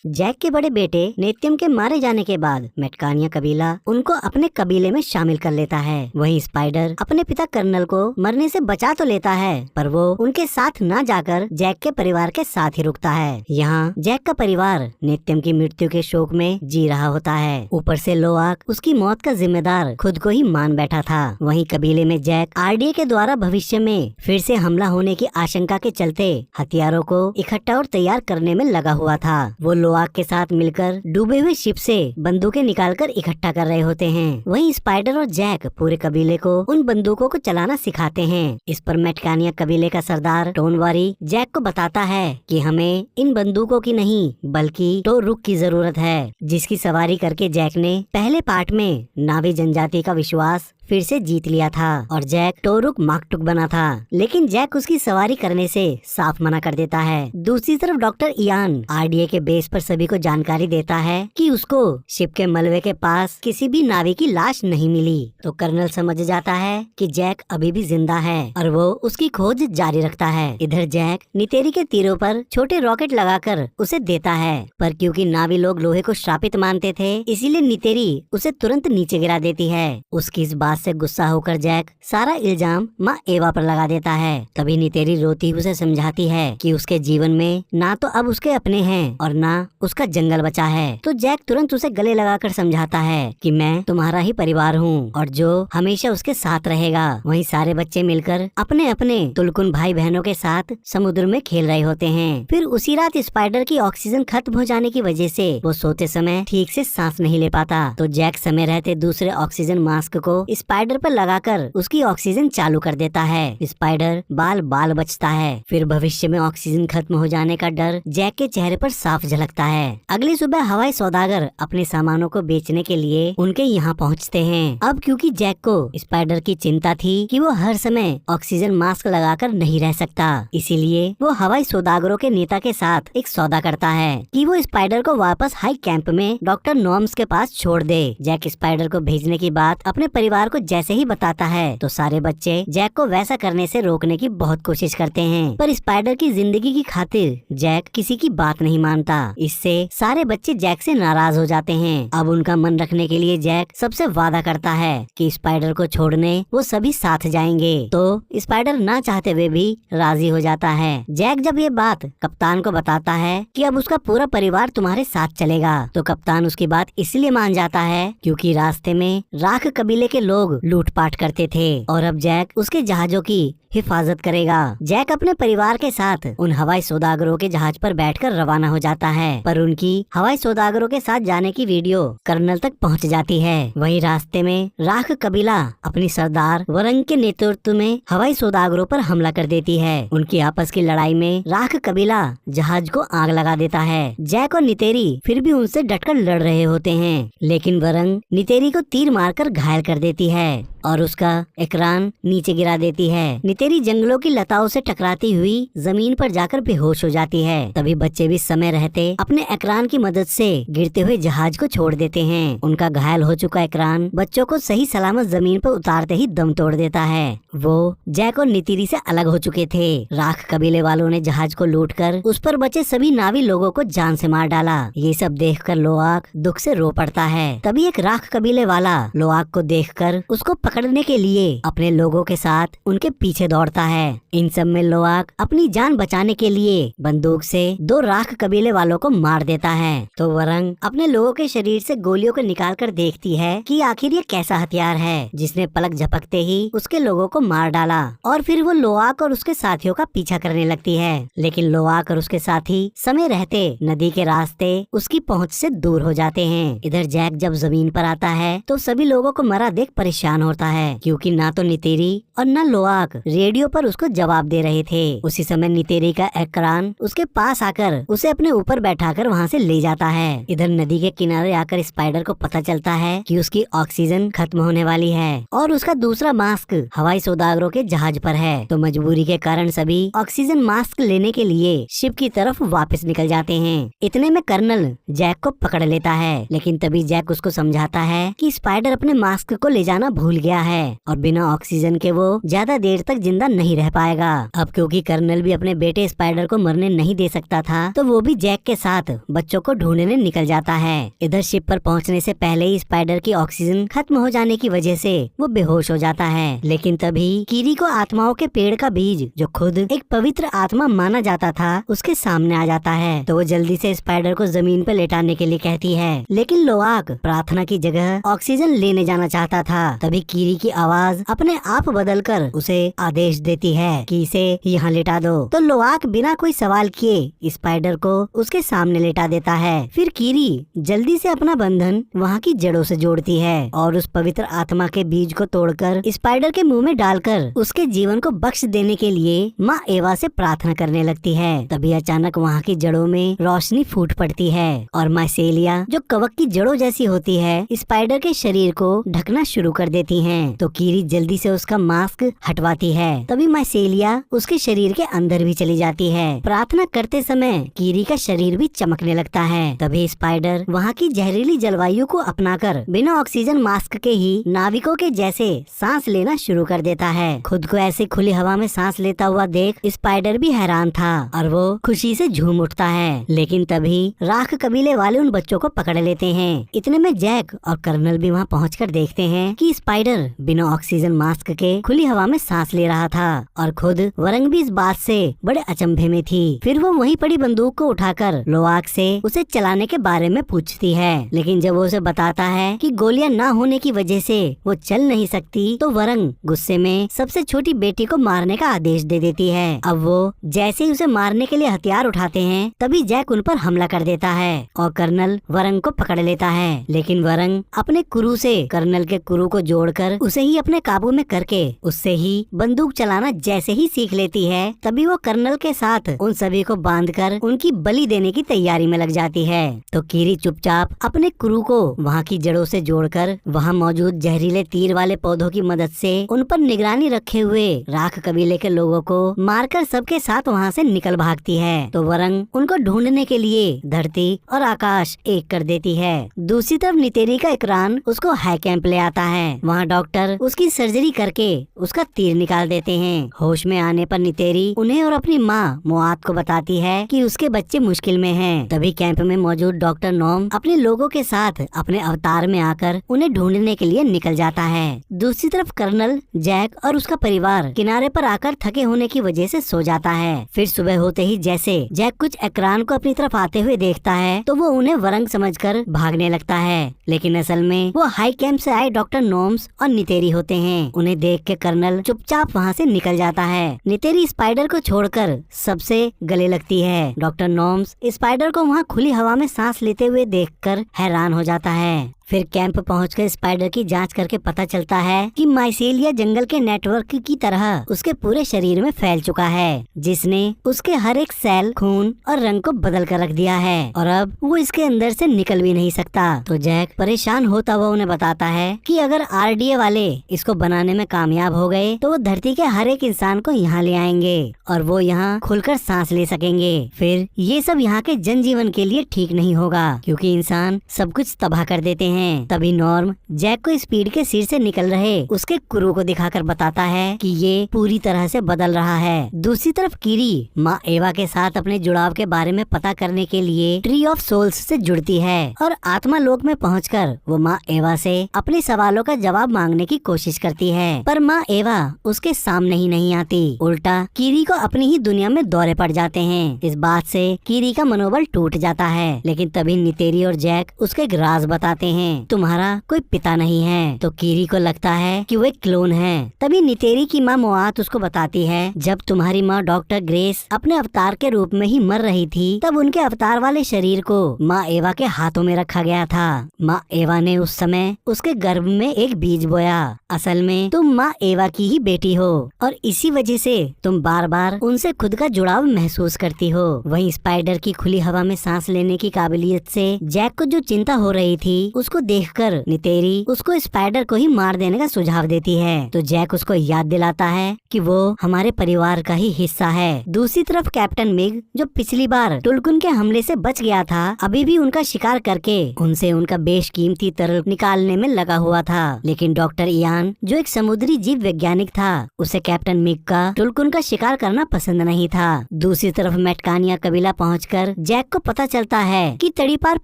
Jack के बड़े बेटे नेत्यम के मारे जाने के बाद मेटकानिया कबीला उनको अपने कबीले में शामिल कर लेता है। वहीं स्पाइडर अपने पिता कर्नल को मरने से बचा तो लेता है, पर वो उनके साथ न जाकर जैक के परिवार के साथ ही रुकता है। यहाँ जैक का परिवार नेत्यम की मृत्यु के शोक में जी रहा होता है। ऊपर से लोआक उसकी मौत का जिम्मेदार खुद को ही मान बैठा था। वहीं कबीले में जैक आरडीए के द्वारा भविष्य में फिर से हमला होने की आशंका के चलते हथियारों को इकट्ठा और तैयार करने में लगा हुआ था। वो लोआक के साथ मिलकर डूबे हुए शिप से बंदूकें निकालकर इकट्ठा कर रहे होते हैं। वहीं स्पाइडर और जैक पूरे कबीले को उन बंदूकों को चलाना सिखाते हैं। इस पर मेटकानिया कबीले का सरदार टोनवारी जैक को बताता है कि हमें इन बंदूकों की नहीं बल्कि टोरुक की जरूरत है, जिसकी सवारी करके जैक ने पहले पार्ट में नावी जनजाति का विश्वास फिर से जीत लिया था और जैक टोरुक माकटुक बना था। लेकिन जैक उसकी सवारी करने से साफ मना कर देता है। दूसरी तरफ डॉक्टर इयान आरडीए के बेस पर सभी को जानकारी देता है कि उसको शिप के मलबे के पास किसी भी नावी की लाश नहीं मिली। तो कर्नल समझ जाता है कि जैक अभी भी जिंदा है और वो उसकी खोज जारी रखता है। इधर जैक नितेरी के तीरों पर छोटे रॉकेट लगाकर उसे देता है, पर क्योंकि नावी लोग लोहे को श्रापित मानते थे, इसीलिए नितेरी उसे तुरंत नीचे गिरा देती है। उसकी इस बात से गुस्सा होकर जैक सारा इल्जाम माँ एवा पर लगा देता है। तभी नितेरी रोती उसे समझाती है कि उसके जीवन में ना तो अब उसके अपने हैं और ना उसका जंगल बचा है। तो जैक तुरंत उसे गले लगाकर समझाता है कि मैं तुम्हारा ही परिवार हूँ और जो हमेशा उसके साथ रहेगा। वहीं सारे बच्चे मिलकर अपने अपने तुलकुन भाई बहनों के साथ समुद्र में खेल रहे होते हैं। फिर उसी रात स्पाइडर की ऑक्सीजन खत्म हो जाने की वजह से वो सोते समय ठीक से सांस नहीं ले पाता। तो जैक समय रहते दूसरे ऑक्सीजन मास्क को स्पाइडर पर लगाकर उसकी ऑक्सीजन चालू कर देता है। स्पाइडर बाल बाल बचता है। फिर भविष्य में ऑक्सीजन खत्म हो जाने का डर जैक के चेहरे पर साफ झलकता है। अगली सुबह हवाई सौदागर अपने सामानों को बेचने के लिए उनके यहाँ पहुँचते हैं। अब क्योंकि जैक को स्पाइडर की चिंता थी कि वो हर समय ऑक्सीजन मास्क लगाकर नहीं रह सकता, इसीलिए वो हवाई सौदागरों के नेता के साथ एक सौदा करता है कि वो स्पाइडर को वापस हाई कैंप में डॉक्टर नॉर्म्स के पास छोड़ दे। जैक स्पाइडर को भेजने की बात अपने परिवार को जैसे ही बताता है तो सारे बच्चे जैक को वैसा करने से रोकने की बहुत कोशिश करते हैं, पर स्पाइडर की जिंदगी की खातिर जैक किसी की बात नहीं मानता। इससे सारे बच्चे जैक से नाराज हो जाते हैं। अब उनका मन रखने के लिए जैक सबसे वादा करता है कि स्पाइडर को छोड़ने वो सभी साथ जाएंगे। तो स्पाइडर ना चाहते हुए भी राजी हो जाता है। जैक जब ये बात कप्तान को बताता है कि अब उसका पूरा परिवार तुम्हारे साथ चलेगा, तो कप्तान उसकी बात इसलिए मान जाता है क्योंकि रास्ते में राख कबीले के लोग लूटपाट करते थे और अब जैक उसके जहाजों की हिफाजत करेगा। जैक अपने परिवार के साथ उन हवाई सौदागरों के जहाज पर बैठकर रवाना हो जाता है, पर उनकी हवाई सौदागरों के साथ जाने की वीडियो कर्नल तक पहुंच जाती है। वहीं रास्ते में राख कबीला अपनी सरदार वरंग के नेतृत्व में हवाई सौदागरों पर हमला कर देती है। उनकी आपस की लड़ाई में राख कबीला जहाज को आग लगा देता है। जैक और नितेरी फिर भी उनसे डटकर लड़ रहे होते हैं, लेकिन वरंग नितेरी को तीर मारकर घायल कर देती है और उसका एकरान नीचे गिरा देती है। नितेरी जंगलों की लताओं से टकराती हुई जमीन पर जाकर बेहोश हो जाती है। तभी बच्चे भी समय रहते अपने एकरान की मदद से गिरते हुए जहाज को छोड़ देते हैं। उनका घायल हो चुका एकरान बच्चों को सही सलामत जमीन पर उतारते ही दम तोड़ देता है। वो जैक और नितेरी से अलग हो चुके थे। राख कबीले वालों ने जहाज को लूटकर उस पर बचे सभी नावी लोगों को जान से मार डाला। ये सब देखकर लोआक दुख से रो पड़ता है। तभी एक राख कबीले वाला लोआक को देखकर उसको पकड़ने के लिए अपने लोगों के साथ उनके पीछे दौड़ता है। इन सब में लोआक अपनी जान बचाने के लिए बंदूक से 2 राख कबीले वालों को मार देता है। तो वरंग अपने लोगों के शरीर से गोलियों को निकालकर देखती है कि आखिर ये कैसा हथियार है जिसने पलक झपकते ही उसके लोगों को मार डाला। और फिर वो लोआक और उसके साथियों का पीछा करने लगती है, लेकिन लोआक और उसके साथी समय रहते नदी के रास्ते उसकी पहुँच से दूर हो जाते हैं। इधर जैक जब जमीन पर आता है तो सभी लोगों को मरा देख परेशान होता है, क्योंकि ना तो नितेरी और न लोआक रेडियो पर उसको जवाब दे रहे थे। उसी समय नितेरी का एकरान उसके पास आकर उसे अपने ऊपर बैठाकर वहाँ से ले जाता है। इधर नदी के किनारे आकर स्पाइडर को पता चलता है कि उसकी ऑक्सीजन खत्म होने वाली है और उसका दूसरा मास्क हवाई सौदागरों के जहाज पर है। तो मजबूरी के कारण सभी ऑक्सीजन मास्क लेने के लिए शिप की तरफ वापस निकल जाते हैं। इतने में कर्नल जैक को पकड़ लेता है, लेकिन तभी जैक उसको समझाता है कि स्पाइडर अपने मास्क को ले जाना भूल गया है और बिना ऑक्सीजन के वो ज्यादा देर तक जिंदा नहीं रह पाएगा। अब क्योंकि कर्नल भी अपने बेटे स्पाइडर को मरने नहीं दे सकता था, तो वो भी जैक के साथ बच्चों को ढूंढने निकल जाता है। इधर शिप पर पहुंचने से पहले ही स्पाइडर की ऑक्सीजन खत्म हो जाने की वजह से वो बेहोश हो जाता है। लेकिन तभी कीरी को आत्माओं के पेड़ का बीज, जो खुद एक पवित्र आत्मा माना जाता था, उसके सामने आ जाता है। तो वो जल्दी से स्पाइडर को जमीन पर लेटाने के लिए कहती है, लेकिन लोआक प्रार्थना की जगह ऑक्सीजन लेने जाना चाहता था। तभी कीरी की आवाज अपने आप बदलकर उसे आदेश देती है कि इसे यहाँ लेटा दो। तो लोआक बिना कोई सवाल किए स्पाइडर को उसके सामने लेटा देता है। फिर कीरी जल्दी से अपना बंधन वहाँ की जड़ों से जोड़ती है और उस पवित्र आत्मा के बीज को तोड़कर स्पाइडर के मुंह में डालकर उसके जीवन को बख्श देने के लिए माँ एवा से प्रार्थना करने लगती है। तभी अचानक वहाँ की जड़ों में रोशनी फूट पड़ती है और माइसेलिया, जो कवक की जड़ों जैसी होती है, स्पाइडर के शरीर को ढकना शुरू कर देती हैं। तो कीरी जल्दी से उसका मास्क हटवाती है। तभी माइसेलिया उसके शरीर के अंदर भी चली जाती है। प्रार्थना करते समय कीरी का शरीर भी चमकने लगता है। तभी स्पाइडर वहाँ की जहरीली जलवायु को अपनाकर बिना ऑक्सीजन मास्क के ही नाविकों के जैसे सांस लेना शुरू कर देता है। खुद को ऐसे खुली हवा में सांस लेता हुआ देख स्पाइडर भी हैरान था और वो खुशी से झूम उठता है। लेकिन तभी राख कबीले वाले उन बच्चों को पकड़ लेते हैं। इतने में जैक और कर्नल भी वहाँ पहुंचकर देखते हैं कि स्पाइडर बिना ऑक्सीजन मास्क के खुली हवा में सांस ले रहा था और खुद वरंग भी इस बात से बड़े अचंभे में थी। फिर वो वहीं पड़ी बंदूक को उठाकर लोआक से उसे चलाने के बारे में पूछती है, लेकिन जब वो उसे बताता है कि गोलियां ना होने की वजह से वो चल नहीं सकती, तो वरंग गुस्से में सबसे छोटी बेटी को मारने का आदेश दे देती है। अब वो जैसे ही उसे मारने के लिए हथियार उठाते हैं, तभी जैक उन पर हमला कर देता है और कर्नल वरंग को पकड़ लेता है। लेकिन वरंग अपने कुरु से कर्नल के कुरु को जोड़कर उसे ही अपने काबू में करके उससे ही बंदूक चलाना जैसे ही सीख लेती है, तभी वो कर्नल के साथ उन सभी को बांधकर उनकी बलि देने की तैयारी में लग जाती है। तो कीरी चुपचाप अपने कुरु को वहाँ की जड़ों से जोड़कर वहाँ मौजूद जहरीले तीर वाले पौधों की मदद से उन पर निगरानी रखे हुए राख कबीले के लोगों को मारकर सबके साथ वहाँ से निकल भागती है। तो वरंग उनको ढूंढने के लिए धरती और आकाश एक कर देती है। दूसरी तरफ नितेरी का इकरान उसको हाई कैंप ले आता है। वहाँ डॉक्टर उसकी सर्जरी करके उसका तीर निकाल देते हैं। होश में आने पर नितेरी उन्हें और अपनी माँ मुआत को बताती है कि उसके बच्चे मुश्किल में हैं। तभी कैंप में मौजूद डॉक्टर नॉम अपने लोगों के साथ अपने अवतार में आकर उन्हें ढूंढने के लिए निकल जाता है। दूसरी तरफ कर्नल, जैक और उसका परिवार किनारे पर आकर थके होने की वजह से सो जाता है। फिर सुबह होते ही जैसे जैक कुछ एक्रान को अपनी तरफ आते हुए देखता है, तो वो उन्हें वरंग समझकर भागने लगता है। लेकिन असल में वो हाई कैंप से आए डॉक्टर नॉम्स और नितेरी होते हैं। उन्हें देख के कर्नल चुपचाप वहाँ से निकल जाता है। नितेरी स्पाइडर को छोड़कर सबसे गले लगती है। डॉक्टर नॉम्स स्पाइडर को वहाँ खुली हवा में सांस लेते हुए देखकर हैरान हो जाता है। फिर कैंप पहुंचकर स्पाइडर की जांच करके पता चलता है कि माइसेलिया जंगल के नेटवर्क की तरह उसके पूरे शरीर में फैल चुका है, जिसने उसके हर एक सेल, खून और रंग को बदल कर रख दिया है और अब वो इसके अंदर से निकल भी नहीं सकता। तो जैक परेशान होता हुआ उन्हें बताता है कि अगर आरडीए वाले इसको बनाने में कामयाब हो गए, तो वो धरती के हर एक इंसान को यहाँ ले आएंगे और वो यहाँ खुलकर सांस ले सकेंगे। फिर ये सब यहाँ के जनजीवन के लिए ठीक नहीं होगा, क्योंकि इंसान सब कुछ तबाह कर देते हैं। तभी नॉर्म जैक को स्पीड के सिर से निकल रहे उसके कुरु को दिखाकर बताता है कि ये पूरी तरह से बदल रहा है। दूसरी तरफ कीरी माँ एवा के साथ अपने जुड़ाव के बारे में पता करने के लिए ट्री ऑफ सोल्स से जुड़ती है और आत्मा लोक में पहुंचकर वो माँ एवा से अपने सवालों का जवाब मांगने की कोशिश करती है, पर माँ एवा उसके सामने ही नहीं आती। उल्टा कीरी को अपनी ही दुनिया में दौरे पड़ जाते हैं। इस बात से कीरी का मनोबल टूट जाता है। लेकिन तभी नितेरी और जैक उसके एक राज बताते हैं, तुम्हारा कोई पिता नहीं है। तो कीरी को लगता है कि वो एक क्लोन है। तभी नितेरी की माँ मुआत उसको बताती है, जब तुम्हारी माँ डॉक्टर ग्रेस अपने अवतार के रूप में ही मर रही थी, तब उनके अवतार वाले शरीर को माँ एवा के हाथों में रखा गया था। माँ एवा ने उस समय उसके गर्भ में एक बीज बोया। असल में तुम माँ एवा की ही बेटी हो और इसी वजह से तुम बार बार उनसे खुद का जुड़ाव महसूस करती हो। वहीं स्पाइडर की खुली हवा में सांस लेने की काबिलियत से जैक को जो चिंता हो रही थी, उसको को देखकर नितेरी उसको स्पाइडर को ही मार देने का सुझाव देती है। तो जैक उसको याद दिलाता है कि वो हमारे परिवार का ही हिस्सा है। दूसरी तरफ कैप्टन मिग, जो पिछली बार टुलकुन के हमले से बच गया था, अभी भी उनका शिकार करके उनसे उनका बेशकीमती तरल निकालने में लगा हुआ था। लेकिन डॉक्टर इयान, जो एक समुद्री जीव वैज्ञानिक था, उसे कैप्टन मिग का टुलकुन का शिकार करना पसंद नहीं था। दूसरी तरफ मेटकानिया कबीला पहुंचकर जैक को पता चलता है कि तड़ीपार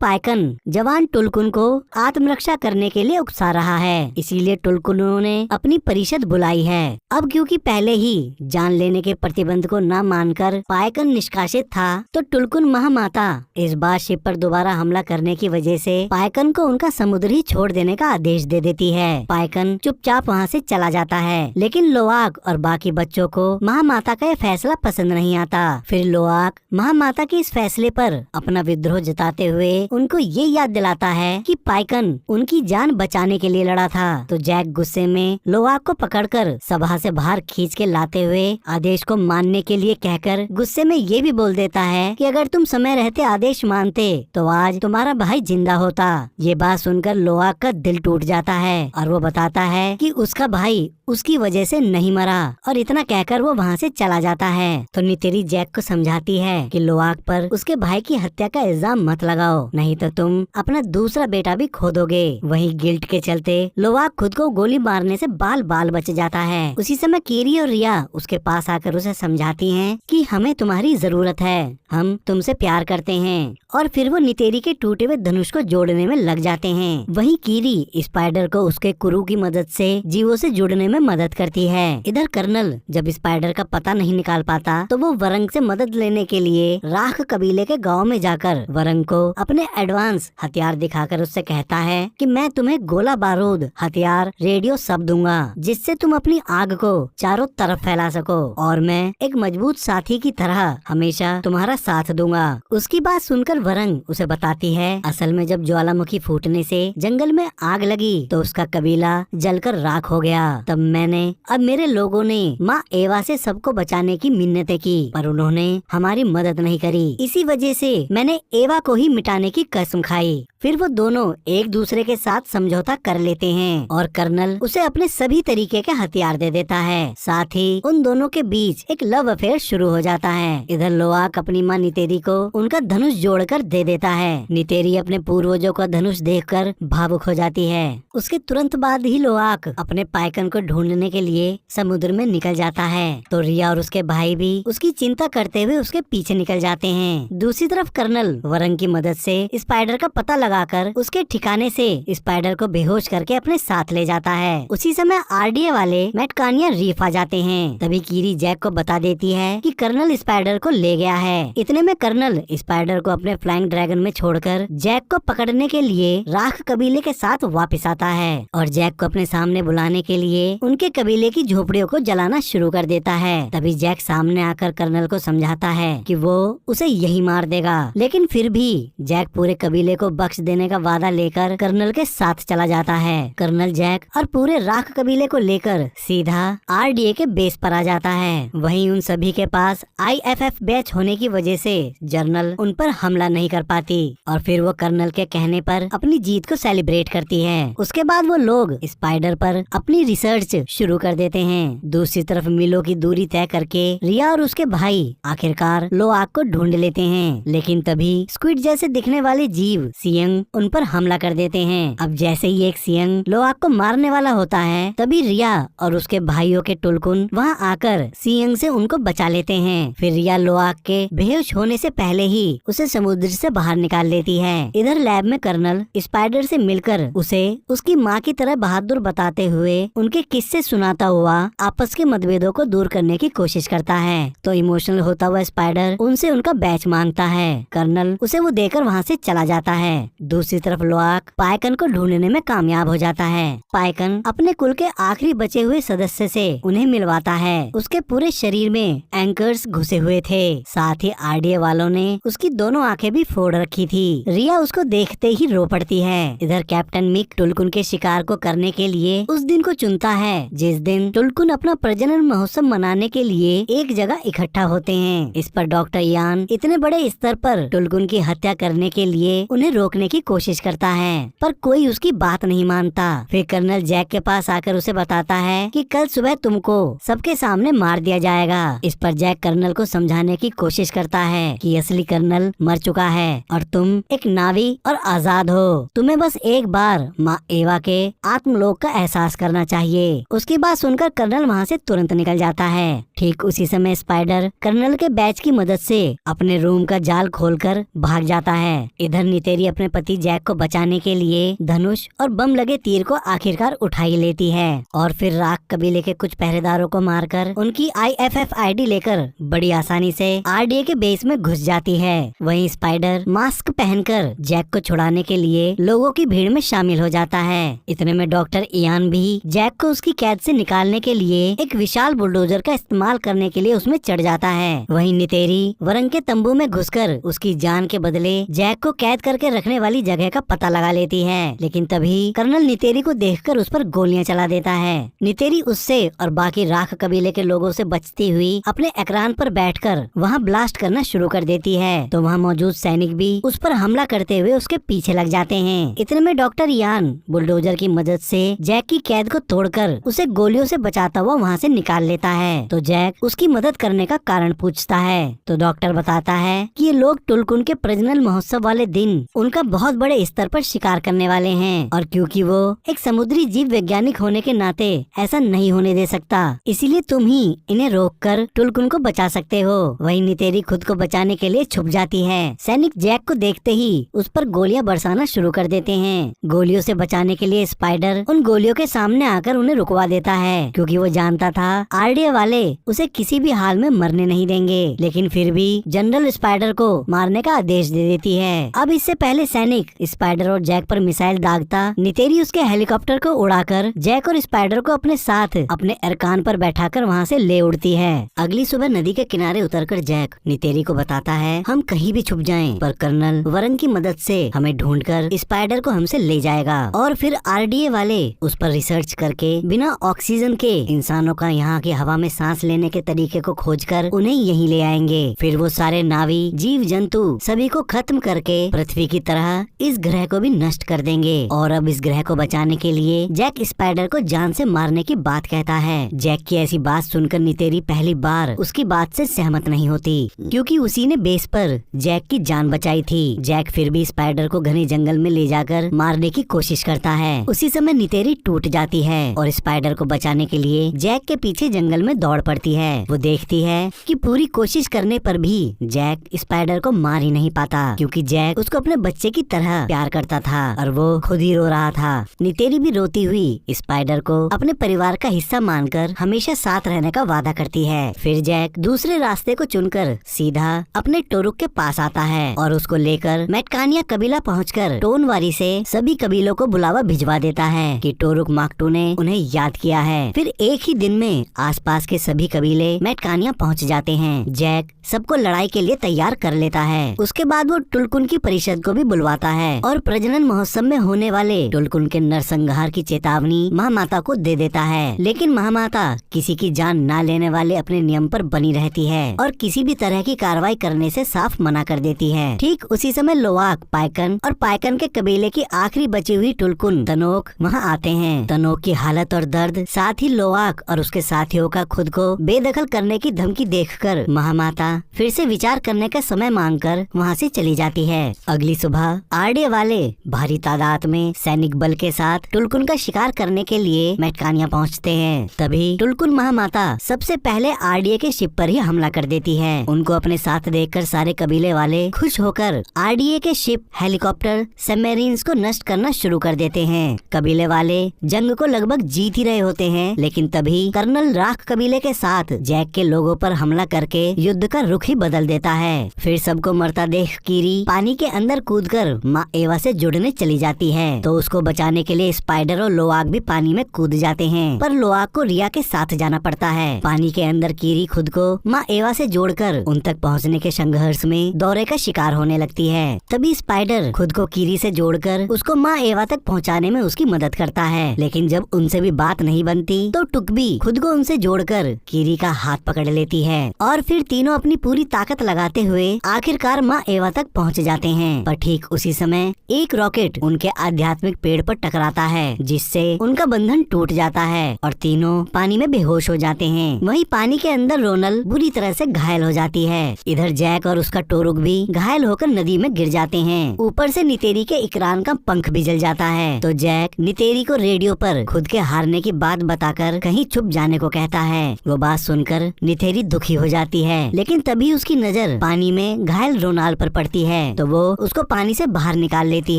पाइकन जवान टुलकुन को आत्मरक्षा करने के लिए उकसा रहा है। इसीलिए टुलकुनों ने अपनी परिषद बुलाई है। अब क्योंकि पहले ही जान लेने के प्रतिबंध को न मानकर पाइकन निष्कासित था, तो टुलकुन महामाता इस बार शिप पर दोबारा हमला करने की वजह से पाइकन को उनका समुद्र ही छोड़ देने का आदेश दे देती है। पाइकन चुपचाप वहाँ से चला जाता है। लेकिन लोआक और बाकी बच्चों को महामाता का यह फैसला पसंद नहीं आता। फिर लोआक महामाता के इस फैसले पर अपना विद्रोह जताते हुए उनको ये याद दिलाता है कि पाइकन उनकी जान बचाने के लिए लड़ा था। तो जैक गुस्से में लोआक को पकड़कर सभा से बाहर खींच के लाते हुए आदेश को मानने के लिए कहकर गुस्से में ये भी बोल देता है कि अगर तुम समय रहते आदेश मानते तो आज तुम्हारा भाई जिंदा होता। ये बात सुनकर लोआक का दिल टूट जाता है और वो बताता है कि उसका भाई उसकी वजह से नहीं मरा, और इतना कहकर वो वहाँ से चला जाता है। तो नितेरी जैक को समझाती है कि लोआक पर उसके भाई की हत्या का इल्जाम मत लगाओ, नहीं तो तुम अपना दूसरा बेटा भी खो दोगे। वहीं गिल्ट के चलते लोआक खुद को गोली मारने से बाल बाल बच जाता है। उसी समय कीरी और रिया उसके पास आकर उसे समझाती हैं कि हमें तुम्हारी जरूरत है, हम तुमसे प्यार करते हैं। और फिर वो नितेरी के टूटे हुए धनुष को जोड़ने में लग जाते हैं। वहीं कीरी स्पाइडर को उसके कुरू की मदद से जीवों से जुड़ने में मदद करती है। इधर कर्नल जब स्पाइडर का पता नहीं निकाल पाता, तो वो वरंग से मदद लेने के लिए राख कबीले के गांव में जाकर वरंग को अपने एडवांस हथियार दिखाकर उससे कहता है कि मैं तुम्हें गोला बारूद, हथियार, रेडियो सब दूंगा, जिससे तुम अपनी आग को चारों तरफ फैला सको, और मैं एक मजबूत साथी की तरह हमेशा तुम्हारा साथ दूंगा। उसकी बात सुनकर वरंग उसे बताती है, असल में जब ज्वालामुखी फूटने से जंगल में आग लगी तो उसका कबीला जलकर राख हो गया। तब मैंने अब मेरे लोगों ने माँ एवा से सबको बचाने की मिन्नतें की, पर उन्होंने हमारी मदद नहीं करी। इसी वजह से मैंने एवा को ही मिटाने की कसम खाई। फिर वो दोनों एक दूसरे के साथ समझौता कर लेते हैं और कर्नल उसे अपने सभी तरीके के हथियार दे देता है। साथ ही उन दोनों के बीच एक लव अफेयर शुरू हो जाता है। इधर लोआक अपनी माँ नितेरी को उनका धनुष जोड़कर दे देता है। नितेरी अपने पूर्वजों का धनुष देखकर भावुक हो जाती है। उसके तुरंत बाद ही लोआक अपने पाइकन को ढूंढने के लिए समुद्र में निकल जाता है। तो रिया और उसके भाई भी उसकी चिंता करते हुए उसके पीछे निकल जाते हैं। दूसरी तरफ कर्नल वरंग की मदद से स्पाइडर का पता लगाकर उसके ठिकाने से स्पाइडर को बेहोश करके अपने साथ ले जाता है। उसी समय आरडीए वाले मेटकानिया रीफ आ जाते हैं। तभी कीरी जैक को बता देती है कि कर्नल स्पाइडर को ले गया है। इतने में कर्नल स्पाइडर को अपने फ्लाइंग ड्रैगन में छोड़कर जैक को पकड़ने के लिए राख कबीले के साथ वापस आता है और जैक को अपने सामने बुलाने के लिए उनके कबीले की झोपड़ियों को जलाना शुरू कर देता है। तभी जैक सामने आकर कर्नल को समझाता है कि वो उसे यही मार देगा, लेकिन फिर भी जैक पूरे कबीले को बख्श देने का वादा लेकर कर्नल के साथ चला जाता है। कर्नल जैक और पूरे राख कबीले को लेकर सीधा आरडीए के बेस पर आ जाता है। वहीं उन सभी के पास आईएफएफ बैच होने की वजह से जर्नल उन पर हमला नहीं कर पाती और फिर वो कर्नल के कहने पर अपनी जीत को सेलिब्रेट करती है। उसके बाद वो लोग स्पाइडर पर अपनी रिसर्च शुरू कर देते हैं। दूसरी तरफ मीलों की दूरी तय करके रिया और उसके भाई आखिरकार लोआक को ढूंढ लेते हैं, लेकिन तभी स्क्विड जैसे दिखने वाले जीव सियंग उन पर हमला कर देते हैं। अब जैसे ही एक सियंग लोआक को मारने वाला होता है, तभी रिया और उसके भाइयों के टुलकुन वहाँ आकर सियंग से उनको बचा लेते हैं। फिर रिया लोआक के बेहोश होने से पहले ही उसे समुद्र से बाहर निकाल लेती है। इधर लैब में कर्नल स्पाइडर से मिलकर उसे उसकी माँ की तरह बहादुर बताते हुए उनके किस्से सुनाता हुआ आपस के मतभेदों को दूर करने की कोशिश करता है। तो इमोशनल होता हुआ स्पाइडर उनसे उनका बैच मांगता है। कर्नल उसे वो देकर वहाँ से चला जाता है। दूसरी तरफ लोआक पाइकन को ढूंढने में कामयाब हो जाता है। पाइकन अपने कुल के आखिरी बचे हुए सदस्य से उन्हें मिलवाता है। उसके पूरे शरीर में एंकर्स घुसे हुए थे। साथ ही आरडीए वालों ने उसकी दोनों आंखें भी फोड़ रखी थी। रिया उसको देखते ही रो पड़ती है। इधर कैप्टन मिक टुलकुन के शिकार को करने के लिए उस दिन को चुनता है जिस दिन टुलकुन अपना प्रजनन महोत्सव मनाने के लिए एक जगह इकट्ठा होते हैं। इस पर डॉक्टर यान इतने बड़े स्तर पर टुलकुन की हत्या करने के लिए उन्हें रोकने की कोशिश करता है, पर कोई उसकी बात नहीं मानता। फिर कर्नल जैक के पास आकर उसे बताता है कि कल सुबह तुमको सबके सामने मार दिया जाएगा। इस पर जैक कर्नल को समझाने की कोशिश करता है कि असली कर्नल मर चुका है और तुम एक नावी और आजाद हो। तुम्हें बस एक बार माँ एवा के आत्मलोक का एहसास करना चाहिए। उसकी बात सुनकर कर्नल वहाँ से तुरंत निकल जाता है। ठीक उसी समय स्पाइडर कर्नल के बैच की मदद से अपने रूम का जाल खोलकर भाग जाता है। इधर नितेरी अपने पति जैक को बचाने के लिए धनुष और बम लगे तीर को आखिरकार उठा ही लेती है और फिर राख कबीले के कुछ पहरेदारों को मारकर उनकी IFF ID लेकर बड़ी आसानी से RDA के बेस में घुस जाती है। वहीं स्पाइडर मास्क पहनकर जैक को छुड़ाने के लिए लोगों की भीड़ में शामिल हो जाता है। इतने में डॉक्टर इयान भी जैक को उसकी कैद से निकालने के लिए एक विशाल बुलडोजर का इस्तेमाल करने के लिए उसमें चढ़ जाता है। वहीं नितेरी वरंग के तंबू में घुसकर उसकी जान के बदले जैक को कैद करके रखने वाली जगह का पता लगा लेती है, लेकिन तभी कर्नल नितेरी को देखकर उस पर गोलियां चला देता है। नितेरी उससे और बाकी राख कबीले के लोगों से बचती हुई अपने एकरान पर बैठकर वहां ब्लास्ट करना शुरू कर देती है, तो वहां मौजूद सैनिक भी उस पर हमला करते हुए उसके पीछे लग जाते हैं। इतने में डॉक्टर इयान बुलडोजर की मदद से जैक की कैद को तोड़कर उसे गोलियों से बचाता हुआ वहां से निकाल लेता है। तो जैक उसकी मदद करने का कारण पूछता है, तो डॉक्टर बताता है कि ये लोग टुलकुन के प्रजनन महोत्सव वाले दिन उनका बहुत बड़े स्तर पर शिकार करने वाले हैं और क्योंकि वो एक समुद्री जीव वैज्ञानिक होने के नाते ऐसा नहीं होने दे सकता, इसीलिए तुम ही इन्हें रोककर टुलकुन को बचा सकते हो। वहीं नितेरी खुद को बचाने के लिए छुप जाती है। सैनिक जैक को देखते ही उस पर गोलियां बरसाना शुरू कर देते हैं। गोलियों से बचाने के लिए स्पाइडर उन गोलियों के सामने आकर उन्हें रुकवा देता है, क्योंकि वो जानता था RDA वाले उसे किसी भी हाल में मरने नहीं देंगे। लेकिन फिर भी जनरल स्पाइडर को मारने का आदेश दे देती है। अब इससे पहले सैनिक स्पाइडर और जैक पर मिसाइल दागता नितेरी उसके हेलीकॉप्टर को उड़ाकर जैक और स्पाइडर को अपने साथ अपने अरकान पर बैठाकर वहाँ से ले उड़ती है। अगली सुबह नदी के किनारे उतरकर जैक नितेरी को बताता है हम कहीं भी छुप जाएं, पर कर्नल वरंग की मदद से हमें ढूंढकर स्पाइडर को हमसे ले जाएगा और फिर RDA वाले उस पर रिसर्च करके बिना ऑक्सीजन के इंसानों का यहाँ की हवा में सांस लेने के तरीके को खोजकर उन्हें यहीं ले आएंगे। फिर वो सारे नावी जीव जंतु सभी को खत्म करके पृथ्वी की तरह इस ग्रह को भी नष्ट कर देंगे। और अब इस ग्रह को बचाने के लिए जैक स्पाइडर को जान से मारने की बात कहता है। जैक की ऐसी बात सुनकर नितेरी पहली बार उसकी बात से सहमत नहीं होती, क्योंकि उसी ने बेस पर जैक की जान बचाई थी। जैक फिर भी स्पाइडर को घने जंगल में ले जाकर मारने की कोशिश करता है। उसी समय नितेरी टूट जाती है और स्पाइडर को बचाने के लिए जैक के पीछे जंगल में दौड़ पड़ती है। वो देखती है कि पूरी कोशिश करने पर भी जैक स्पाइडर को मार ही नहीं पाता, क्योंकि जैक उसको अपने बच्चे की तरह प्यार करता था और वो खुद ही रो रहा था। नितेरी भी रोती हुई स्पाइडर को अपने परिवार का हिस्सा मानकर हमेशा साथ रहने का वादा करती है। फिर जैक दूसरे रास्ते को चुनकर सीधा अपने टोरुक के पास आता है और उसको लेकर मेटकानिया कबीला पहुंचकर टोनवारी से सभी कबीलों को बुलावा भिजवा देता है कि टोरुक माक्टू ने उन्हें याद किया है। फिर एक ही दिन में आसपास के सभी कबीले मेटकानिया पहुंच जाते हैं। जैक सबको लड़ाई के लिए तैयार कर लेता है। उसके बाद वो टुलकुन की परिषद को भी बुलवाता है और प्रजनन महोत्सव में होने वाले टुलकुन के नरसंहार की चेतावनी महामाता को दे देता है। लेकिन महामाता किसी की जान ना लेने वाले अपने नियम पर बनी रहती है और किसी भी तरह की कार्रवाई करने से साफ मना कर देती है। ठीक उसी समय लोवाक, पाइकन और पाइकन के कबीले की आखिरी बची हुई टुलकुन तनोक वहाँ आते हैं। तनोक की हालत और दर्द, साथ ही लोवाक और उसके साथियों का खुद को बेदखल करने की धमकी देखकर महामाता फिर से विचार करने का समय मांगकर वहाँ से चली जाती है। अगली सुबह RDA वाले भारी तादाद में सैनिक बल के साथ टुलकुन का शिकार करने के लिए मेटकानिया पहुँचते हैं। तभी टुलकुन महामाता सबसे पहले RDA के शिप पर ही हमला कर देती है। उनको अपने साथ देखकर सारे कबीले वाले खुश होकर RDA के शिप, हेलीकॉप्टर, सबमरीन्स को नष्ट करना शुरू कर देते हैं। कबीले वाले जंग को लगभग जीत ही रहे होते हैं, लेकिन तभी कर्नल राख कबीले के साथ जैक के लोगों पर हमला करके युद्ध का रुख ही बदल देता है। फिर सबको मरता देख कीरी पानी के अंदर कूदकर माँ एवा से जुड़ने चली जाती है, तो उसको बचाने के लिए स्पाइडर और लोआक भी पानी में कूद जाते हैं, पर लोआक को रिया के साथ जाना पड़ता है। पानी के अंदर कीरी खुद को माँ एवा से जोड़कर उन तक पहुँचने के संघर्ष में दौरे का शिकार होने लगती है। तभी स्पाइडर खुद को कीरी से जोड़कर उसको माँ एवा तक पहुँचाने में उसकी मदद करता है, लेकिन जब उनसे भी बात नहीं बनती तो टुकबी खुद को उनसे जोड़कर कीरी का हाथ पकड़ लेती है और फिर तीनों अपनी पूरी ताकत लगाते हुए आखिरकार माँ एवा तक पहुँच जाते हैं। पर ठीक उसी समय एक रॉकेट उनके आध्यात्मिक पेड़ पर टकराता है, जिससे उनका बंधन टूट जाता है और तीनों पानी में बेहोश हो जाते हैं। वहीं पानी के अंदर रोनल बुरी तरह से घायल हो जाती है। इधर जैक और उसका टोरुक भी घायल होकर नदी में गिर जाते हैं। ऊपर से नितेरी के इकरान का पंख भी जल जाता है। तो जैक नितेरी को रेडियो पर खुद के हारने की बात बताकर कहीं छुप जाने को कहता है। वो बात सुनकर नितेरी दुखी हो जाती है, लेकिन तभी उसकी नजर पानी में घायल रोनाल पर पड़ती है, तो वो उसको पानी से बाहर निकाल लेती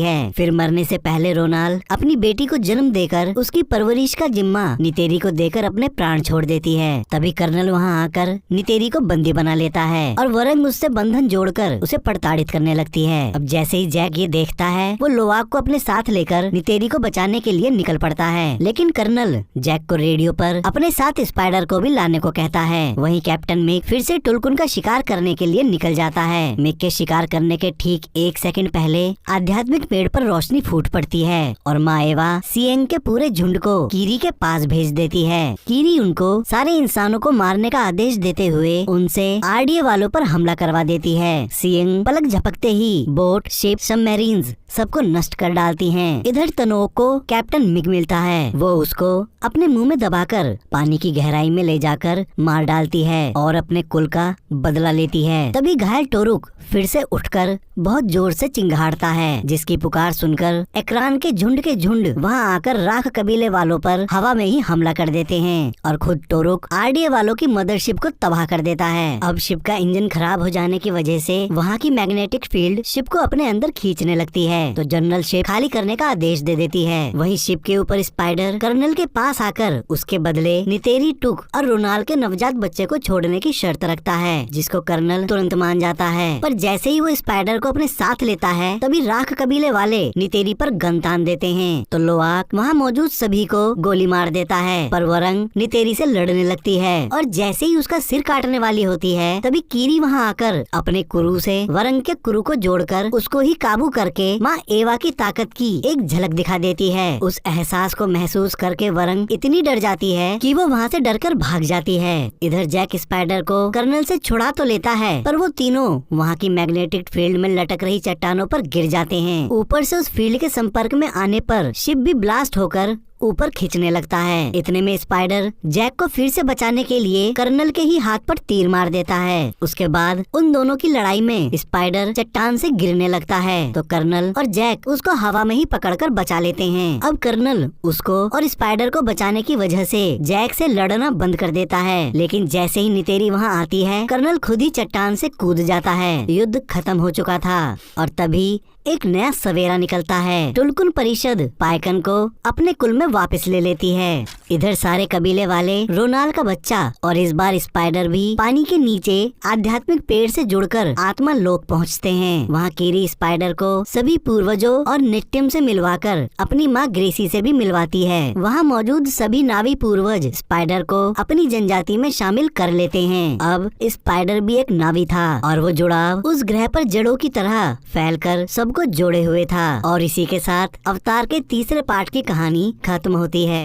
है। फिर मरने से पहले रोनाल अपनी बेटी को जन्म देकर उसकी परवरिश का जिम्मा नितेरी को देकर अपने प्राण छोड़ देती है। तभी कर्नल वहाँ आकर नितेरी को बंदी बना लेता है और वरंग उससे बंधन जोड़कर उसे प्रताड़ित करने लगती है। अब जैसे ही जैक ये देखता है, वो लोवाक को अपने साथ लेकर नितेरी को बचाने के लिए निकल पड़ता है, लेकिन कर्नल जैक को रेडियो पर अपने साथ स्पाइडर को भी लाने को कहता है। वहीं कैप्टन मिक फिर से टुलकुन का शिकार करने के लिए निकल जाता है। मिक के शिकार करने के ठीक 1 सेकंड पहले आध्यात्मिक पेड़ पर रोशनी फूट पड़ती है और माँ एवा सिएंग के पूरे झुंड को कीरी के पास भेज देती है। कीरी उनको सारे इंसानों को मारने का आदेश देते हुए उनसे आरडीए वालों पर हमला करवा देती है। सिएंग पलक झपकते ही बोट, शिप, सबमरीन्स सबको नष्ट कर डालती हैं। इधर तनोक को कैप्टन मिक मिलता है। वो उसको अपने मुंह में दबाकर पानी की गहराई में ले जाकर मार डालती है और अपने कुल का बदला लेती है। तभी घायल टोरुक फिर से उठकर बहुत जोर से चिंगाड़ता है, जिसकी पुकार सुनकर एकरान के झुंड वहां आकर राख कबीले वालों पर हवा में ही हमला कर देते हैं और खुद टोरुक आरडीए वालों की मदरशिप को तबाह कर देता है। अब शिप का इंजन खराब हो जाने की वजह से वहाँ की मैग्नेटिक फील्ड शिप को अपने अंदर खींचने लगती है, तो जनरल शिप खाली करने का आदेश दे देती है। वहीं शिप के ऊपर स्पाइडर कर्नल के पास आकर उसके बदले नितेरी, टुक और रोनाल के नवजात बच्चे को छोड़ने की शर्त रखता है, जिसको कर्नल तुरंत मान जाता है। पर जैसे ही वो स्पाइडर को अपने साथ लेता है, तभी राख कबीले वाले नितेरी पर गन तान देते हैं। तो लोआक वहाँ मौजूद सभी को गोली मार देता है, पर वरंग नितेरी से लड़ने लगती है और जैसे ही उसका सिर काटने वाली होती है, तभी कीरी वहाँ आकर अपने कुरु से वरंग के कुरु को जोड़कर उसको ही काबू करके माँ एवा की ताकत की एक झलक दिखा देती है। उस एहसास को महसूस करके वरंग इतनी डर जाती है कि वो वहाँ से डरकर भाग जाती है। इधर जैक स्पाइडर को कर्नल से छुड़ा तो लेता है, पर वो तीनों वहाँ की मैग्नेटिक फील्ड में लटक रही चट्टानों पर गिर जाते हैं। ऊपर से उस फील्ड के संपर्क में आने पर शिप भी ब्लास्ट होकर ऊपर खींचने लगता है। इतने में स्पाइडर जैक को फिर से बचाने के लिए कर्नल के ही हाथ पर तीर मार देता है। उसके बाद उन दोनों की लड़ाई में स्पाइडर चट्टान से गिरने लगता है, तो कर्नल और जैक उसको हवा में ही पकड़कर बचा लेते हैं। अब कर्नल उसको और स्पाइडर को बचाने की वजह से जैक से लड़ना बंद कर देता है, लेकिन जैसे ही नितेरी वहाँ आती है, कर्नल खुद ही चट्टान से कूद जाता है। युद्ध खत्म हो चुका था और तभी एक नया सवेरा निकलता है। टुलकुन परिषद पाइकन को अपने कुल में वापस ले लेती है। इधर सारे कबीले वाले रोनाल का बच्चा और इस बार स्पाइडर भी पानी के नीचे आध्यात्मिक पेड़ से जुड़कर आत्मा लोक पहुंचते हैं। वहां कीरी स्पाइडर को सभी पूर्वजों और नित्यम से मिलवाकर अपनी माँ ग्रेसी से भी मिलवाती है। वहां मौजूद सभी नावी पूर्वज स्पाइडर को अपनी जनजाति में शामिल कर लेते हैं। अब स्पाइडर भी एक नावी था और वो जुड़ाव उस ग्रह पर जड़ों की तरह फैलकर सब को जोड़े हुए था। और इसी के साथ अवतार के तीसरे पार्ट की कहानी खत्म होती है।